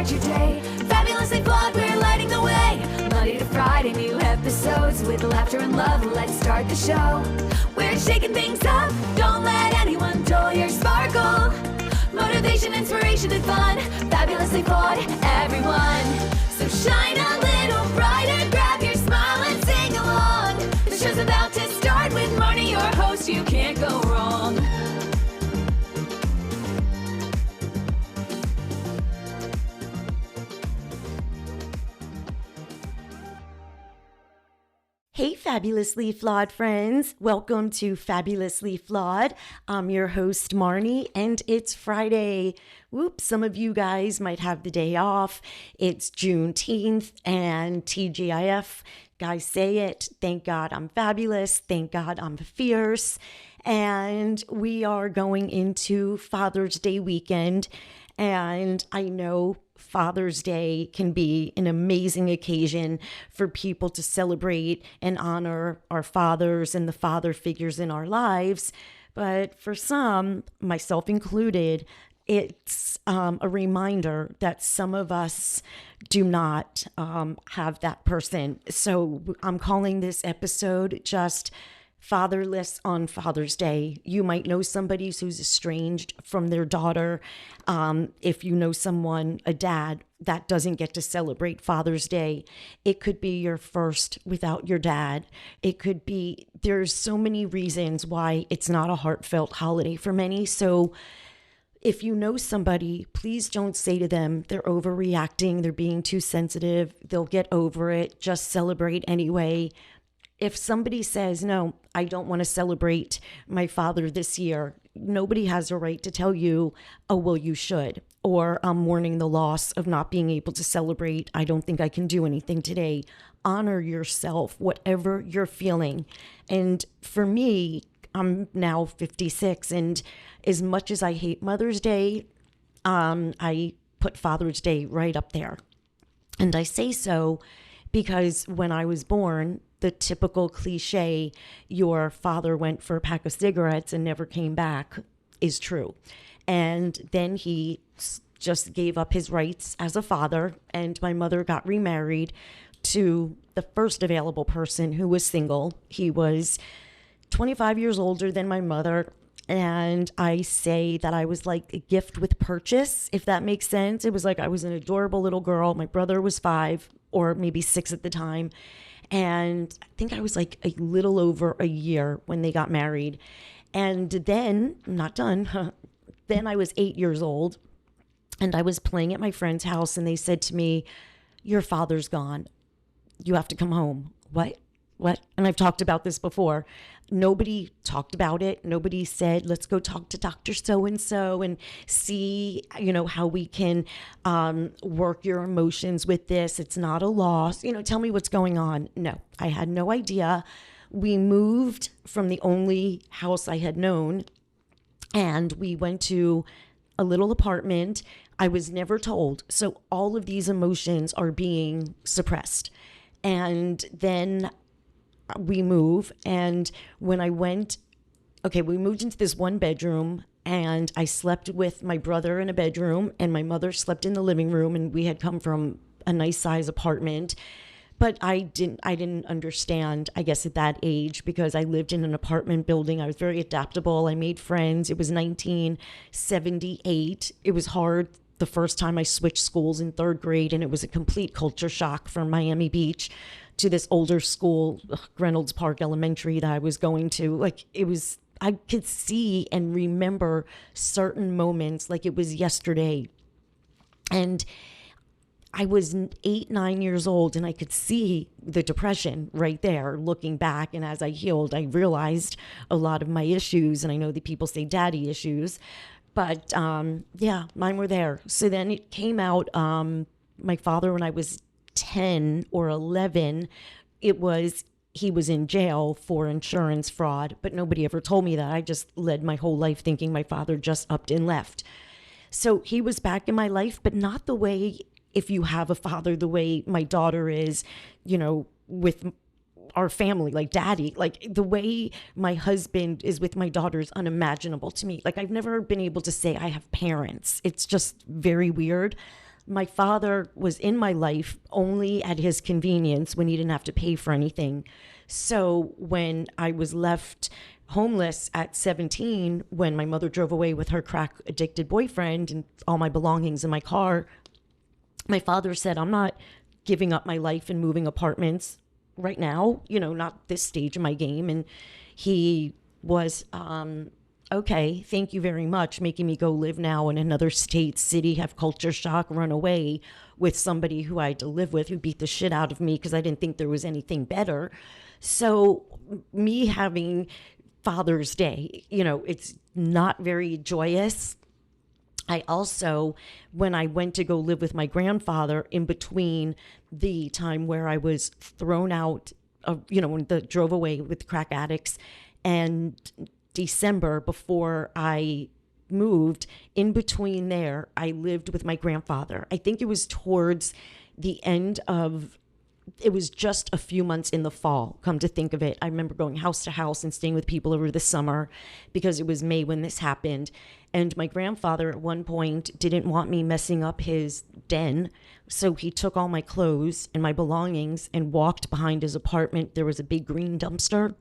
start your day. Fabulously flawed, we're lighting the way. Monday to Friday, new episodes with laughter and love. Let's start the show. We're shaking things up. Don't let anyone dull your sparkle. Motivation, inspiration, and fun. Fabulously flawed, everyone. So shine a little brighter. Grab your smile and sing along. The show's about to start with Marnie, your host. You can't go wrong. Hey, Fabulously Flawed friends. Welcome to Fabulously Flawed. I'm your host, Marnie, and it's Friday. Whoops, some of you guys might have the day off. It's Juneteenth and TGIF. Guys, say it. Thank God I'm fabulous. Thank God I'm fierce. And we are going into Father's Day weekend. And I know Father's Day can be an amazing occasion for people to celebrate and honor our fathers and the father figures in our lives. But for some, myself included, it's a reminder that some of us do not have that person. So I'm calling this episode just Fatherless on Father's Day. You might know somebody who's estranged from their daughter. If you know someone, a dad, that doesn't get to celebrate Father's Day. It could be your first without your dad. It could be, there's so many reasons why it's not a heartfelt holiday for many. So if you know somebody, please don't say to them they're overreacting, they're being too sensitive, they'll get over it, just celebrate anyway. If somebody says, no, I don't want to celebrate my father this year, nobody has a right to tell you, oh, well, you should. Or I'm mourning the loss of not being able to celebrate. I don't think I can do anything today. Honor yourself, whatever you're feeling. And for me, I'm now 56. And as much as I hate Mother's Day, I put Father's Day right up there. And I say so because when I was born, the typical cliche, your father went for a pack of cigarettes and never came back, is true. And then he just gave up his rights as a father, and my mother got remarried to the first available person who was single. He was 25 years older than my mother. And I say that I was like a gift with purchase, if that makes sense. It was like I was an adorable little girl. My brother was 5 or maybe 6 at the time. And I think I was like a little over a year when they got married. And then, I'm not done, then I was 8 years old and I was playing at my friend's house and they said to me, your father's gone. You have to come home. What? And I've talked about this before. Nobody talked about it. Nobody said, let's go talk to Dr. So-and-so and see, how we can work your emotions with this. It's not a loss. Tell me what's going on. No, I had no idea. We moved from the only house I had known and we went to a little apartment. I was never told. So all of these emotions are being suppressed. And then we move. And when I went, we moved into this one bedroom and I slept with my brother in a bedroom and my mother slept in the living room. And we had come from a nice size apartment, but I didn't understand, I guess at that age, because I lived in an apartment building. I was very adaptable. I made friends. It was 1978. It was hard the first time I switched schools in 3rd grade, and it was a complete culture shock from Miami Beach to this older school, Reynolds Park Elementary, that I was going to. Like, it was, I could see and remember certain moments like it was yesterday. And I was 8, 9 years old and I could see the depression right there looking back. And as I healed, I realized a lot of my issues. And I know that people say daddy issues, but yeah, mine were there. So then it came out, my father, when I was 10 or 11, he was in jail for insurance fraud, but nobody ever told me that. I just led my whole life thinking my father just upped and left. So he was back in my life, but not the way, if you have a father, the way my daughter is, with our family, like daddy, like the way my husband is with my daughter is unimaginable to me. Like, I've never been able to say I have parents. It's just very weird. My father was in my life only at his convenience when he didn't have to pay for anything. So when I was left homeless at 17, when my mother drove away with her crack addicted boyfriend and all my belongings in my car, my father said, I'm not giving up my life and moving apartments right now, not this stage of my game. And he was, okay, thank you very much, making me go live now in another state, city, have culture shock, run away with somebody who I had to live with, who beat the shit out of me because I didn't think there was anything better. So me having Father's Day, it's not very joyous. I also, when I went to go live with my grandfather, in between the time where I was thrown out, when drove away with crack addicts, and December before I moved, in between there, I lived with my grandfather. I think it was towards the end of, it was just a few months in the fall, come to think of it. I remember going house to house and staying with people over the summer because it was May when this happened. And my grandfather at one point didn't want me messing up his den. So he took all my clothes and my belongings and walked behind his apartment. There was a big green dumpster,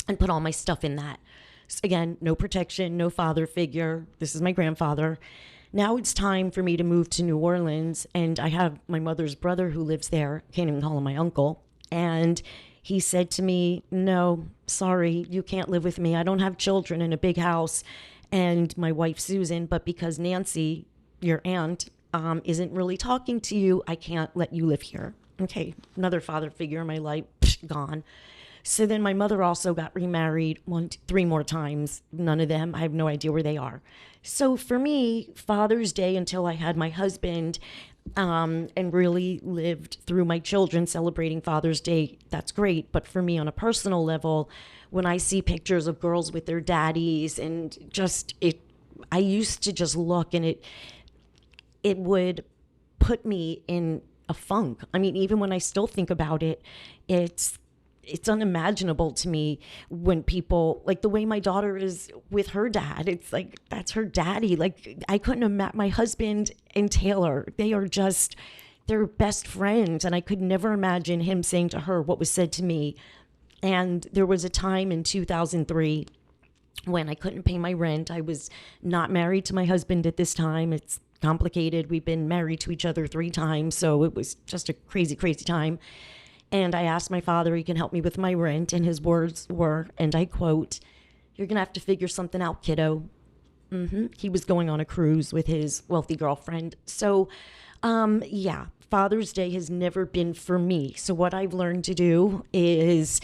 and put all my stuff in that. So again, no protection, no father figure. This is my grandfather. Now it's time for me to move to New Orleans, and I have my mother's brother who lives there. Can't even call him my uncle. And he said to me, no, sorry, you can't live with me. I don't have children in a big house and my wife, Susan, but because Nancy, your aunt, isn't really talking to you, I can't let you live here. Okay, another father figure in my life, gone. So then my mother also got remarried 3 more times. None of them, I have no idea where they are. So for me, Father's Day, until I had my husband, and really lived through my children celebrating Father's Day, that's great. But for me on a personal level, when I see pictures of girls with their daddies and I used to just look, and it would put me in a funk. I mean, even when I still think about it, it's unimaginable to me when people, like the way my daughter is with her dad, it's like, that's her daddy. Like, I couldn't have met my husband and Taylor. They're best friends. And I could never imagine him saying to her what was said to me. And there was a time in 2003 when I couldn't pay my rent. I was not married to my husband at this time. It's complicated. We've been married to each other 3 times. So it was just a crazy, crazy time. And I asked my father, he can help me with my rent. And his words were, and I quote, "You're going to have to figure something out, kiddo." He was going on a cruise with his wealthy girlfriend. So, yeah, Father's Day has never been for me. So what I've learned to do is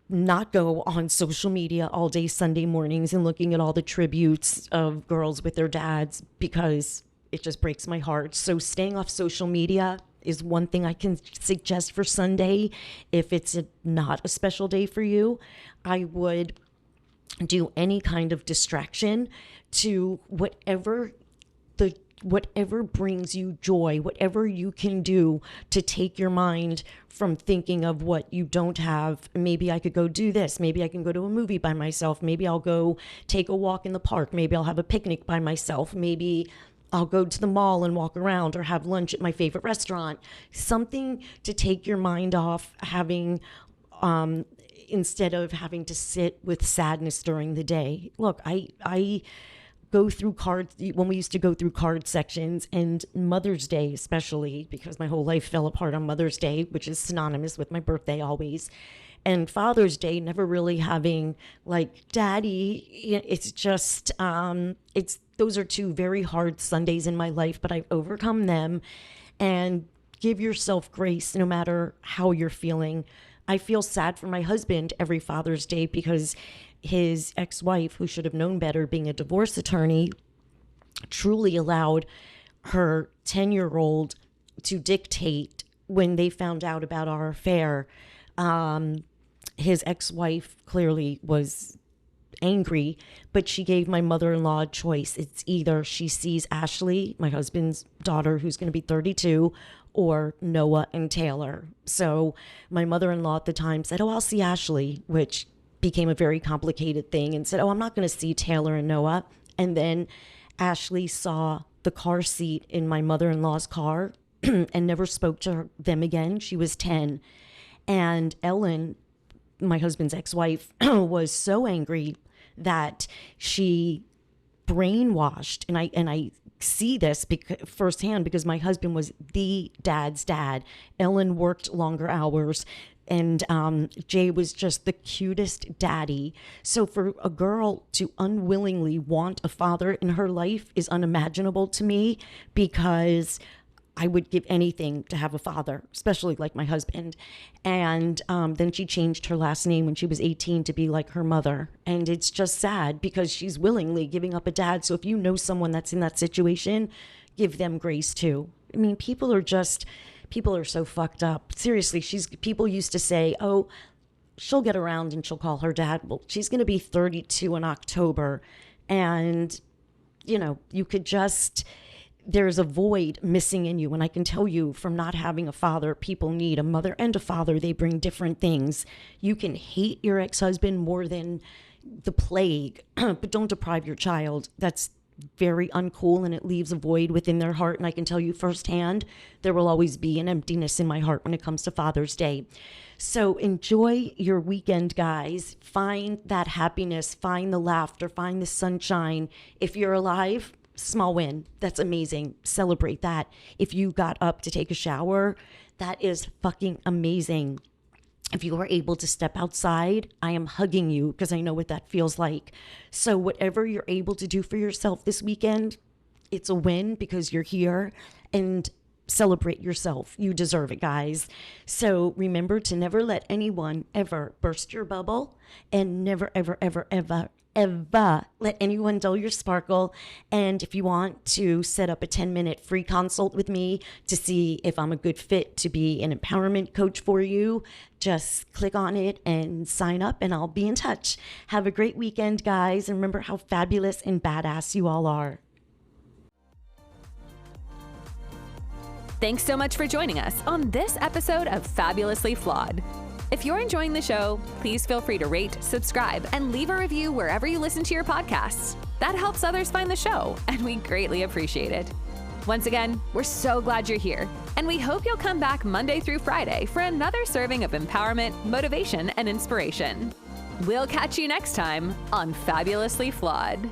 not go on social media all day Sunday mornings and looking at all the tributes of girls with their dads, because it just breaks my heart. So staying off social media is one thing I can suggest for Sunday. If it's not a special day for you, I would do any kind of distraction to whatever brings you joy, whatever you can do to take your mind from thinking of what you don't have. Maybe I could go do this. Maybe I can go to a movie by myself. Maybe I'll go take a walk in the park. Maybe I'll have a picnic by myself. Maybe I'll go to the mall and walk around, or have lunch at my favorite restaurant. Something to take your mind off having, instead of having to sit with sadness during the day. Look, I go through cards, when we used to go through card sections, and Mother's Day especially, because my whole life fell apart on Mother's Day, which is synonymous with my birthday always. And Father's Day, never really having like daddy, it's just, those are 2 very hard Sundays in my life, but I've overcome them. And give yourself grace no matter how you're feeling. I feel sad for my husband every Father's Day because his ex-wife, who should have known better being a divorce attorney, truly allowed her 10-year-old to dictate when they found out about our affair. His ex-wife clearly was angry, but she gave my mother-in-law a choice. It's either she sees Ashley, my husband's daughter, who's going to be 32, or Noah and Taylor. So my mother-in-law at the time said, "Oh, I'll see Ashley," which became a very complicated thing, and said, "Oh, I'm not going to see Taylor and Noah." And then Ashley saw the car seat in my mother-in-law's car and never spoke to them again. She was 10. And Ellen, my husband's ex-wife, was so angry that she brainwashed, and I see this firsthand because my husband was the dad's dad. Ellen worked longer hours, and Jay was just the cutest daddy. So for a girl to unwillingly want a father in her life is unimaginable to me, because I would give anything to have a father, especially like my husband. And then she changed her last name when she was 18 to be like her mother. And it's just sad because she's willingly giving up a dad. So if you know someone that's in that situation, give them grace too. I mean, people are so fucked up. Seriously, people used to say, oh, she'll get around and she'll call her dad. Well, she's going to be 32 in October. And, you could just... There's a void missing in you. And I can tell you from not having a father, people need a mother and a father. They bring different things. You can hate your ex-husband more than the plague, but don't deprive your child. That's very uncool, and it leaves a void within their heart. And I can tell you firsthand, there will always be an emptiness in my heart when it comes to Father's Day. So enjoy your weekend, guys. Find that happiness, find the laughter, find the sunshine. If you're alive, small win. That's amazing. Celebrate that. If you got up to take a shower, that is fucking amazing. If you were able to step outside, I am hugging you because I know what that feels like. So whatever you're able to do for yourself this weekend, it's a win because you're here, and celebrate yourself. You deserve it, guys. So remember to never let anyone ever burst your bubble, and never, ever, ever, ever let anyone dull your sparkle. And if you want to set up a 10-minute free consult with me to see if I'm a good fit to be an empowerment coach for you, just click on it and sign up, and I'll be in touch. Have a great weekend, guys, and remember how fabulous and badass you all are. Thanks so much for joining us on this episode of Fabulously Flawed. If you're enjoying the show, please feel free to rate, subscribe, and leave a review wherever you listen to your podcasts. That helps others find the show, and we greatly appreciate it. Once again, we're so glad you're here, and we hope you'll come back Monday through Friday for another serving of empowerment, motivation, and inspiration. We'll catch you next time on Fabulously Flawed.